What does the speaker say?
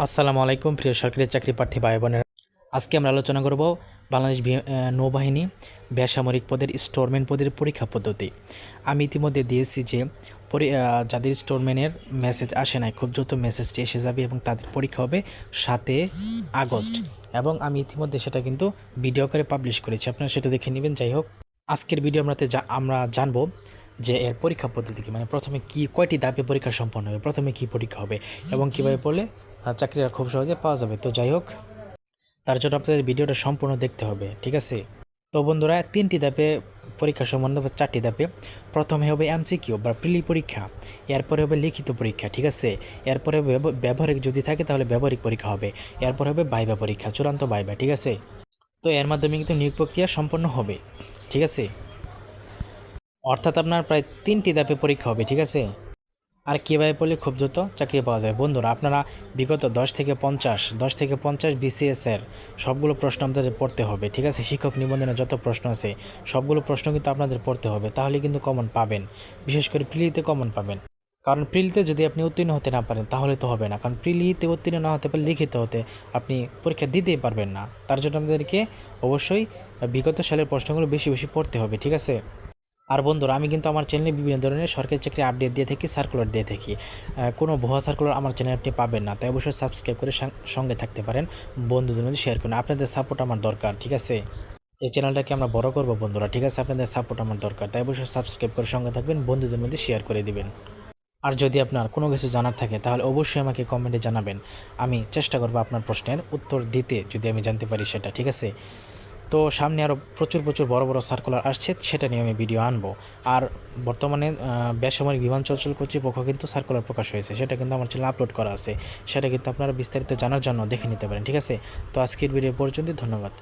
আসসালামু আলাইকুম প্রিয় সরকারি চাকরি প্রার্থী ভাই বোনেরা। আজকে আমরা আলোচনা করব বাংলাদেশ নৌবাহিনী বেসামরিক পদের স্টোরম্যান পদের পরীক্ষা পদ্ধতি। আমি ইতিমধ্যে দিয়েছি যে যাদের স্টোরম্যানের মেসেজ আসে নাই খুব দ্রুত মেসেজটি এসে যাবে এবং তাদের পরীক্ষা হবে 7 আগস্ট, এবং আমি ইতিমধ্যে সেটা কিন্তু ভিডিও করে পাবলিশ করেছি, আপনারা সেটা দেখে নেবেন। যাই হোক, আজকের ভিডিও আমরা জানবো যে এর পরীক্ষা পদ্ধতি কি, মানে প্রথমে কয়টি ধাপে পরীক্ষা সম্পন্ন হবে, প্রথমে কি পরীক্ষা হবে এবং কীভাবে পড়লে চাকরিটা খুব সহজে পাওয়া যাবে। তো যাই হোক, তার জন্য আপনাদের ভিডিওটা সম্পূর্ণ দেখতে হবে, ঠিক আছে? তো বন্ধুরা, 3টি ধাপে পরীক্ষা সম্বন্ধ, 4টি ধাপে। প্রথমে হবে এমসিকিউ বা প্রিলি পরীক্ষা, এরপরে হবে লিখিত পরীক্ষা, ঠিক আছে? এরপরে ব্যবহারিক যদি থাকে তাহলে ব্যবহারিক পরীক্ষা হবে, এরপর হবে ভাইবা পরীক্ষা, চূড়ান্ত ভাইবা, ঠিক আছে? তো এর মাধ্যমে কিন্তু নিয়োগ প্রক্রিয়া সম্পন্ন হবে, ঠিক আছে? অর্থাৎ আপনার প্রায় 3টি ধাপে পরীক্ষা হবে, ঠিক আছে? আর কীভাবে পড়লে খুব দ্রুত চাকরি পাওয়া যায়? বন্ধুরা, আপনারা বিগত 10 থেকে 50 বিসিএসের সবগুলো প্রশ্ন আপনাদের পড়তে হবে, ঠিক আছে? শিক্ষক নিবন্ধনে যত প্রশ্ন আছে সবগুলো প্রশ্ন কিন্তু আপনাদের পড়তে হবে, তাহলে কিন্তু কমন পাবেন। বিশেষ করে প্রিলিতে কমন পাবেন, কারণ প্রিলিতে যদি আপনি উত্তীর্ণ হতে না পারেন তাহলে তো হবে না, কারণ প্রিলিতে উত্তীর্ণ না হতে পারলে লিখিত হতে আপনি পরীক্ষা দিতেই পারবেন না। তার জন্য আপনাদেরকে অবশ্যই বিগত সালের প্রশ্নগুলো বেশি বেশি পড়তে হবে, ঠিক আছে? আর বন্ধুরা, আমি কিন্তু আমার চ্যানেলে বিভিন্ন ধরনের সরকারি চাকরি আপডেট দিয়ে থাকি, সার্কুলার দিয়ে থাকি। কোনো ভুয়া সার্কুলার আমার চ্যানেলে আপনি পাবেন না, তাই অবশ্যই সাবস্ক্রাইব করে সঙ্গে থাকতে পারেন, বন্ধুদের মধ্যে শেয়ার করুন। আপনাদের সাপোর্ট আমার দরকার, ঠিক আছে? এই চ্যানেলটাকে আমরা বড় করব বন্ধুরা, ঠিক আছে? আপনাদের সাপোর্ট আমার দরকার, তাই অবশ্যই সাবস্ক্রাইব করে সঙ্গে থাকবেন, বন্ধুদের মধ্যে শেয়ার করে দিবেন। আর যদি আপনার কোনো কিছু জানার থাকে তাহলে অবশ্যই আমাকে কমেন্টে জানাবেন, আমি চেষ্টা করব আপনার প্রশ্নের উত্তর দিতে, যদি আমি জানতে পারি সেটা, ঠিক আছে? তো সামনে আরও প্রচুর বড় বড় সার্কুলার আসছে, সেটা নিয়ে আমি ভিডিও আনবো। আর বর্তমানে বেসামরিক বিমান চলাচল কর্তৃপক্ষ কিন্তু সার্কুলার প্রকাশ হয়েছে, সেটা কিন্তু আমার চ্যানেলে আপলোড করা আছে, সেটা কিন্তু আপনারা বিস্তারিত জানার জন্য দেখে নিতে পারেন, ঠিক আছে? তো আজকের ভিডিও পর্যন্ত, ধন্যবাদ।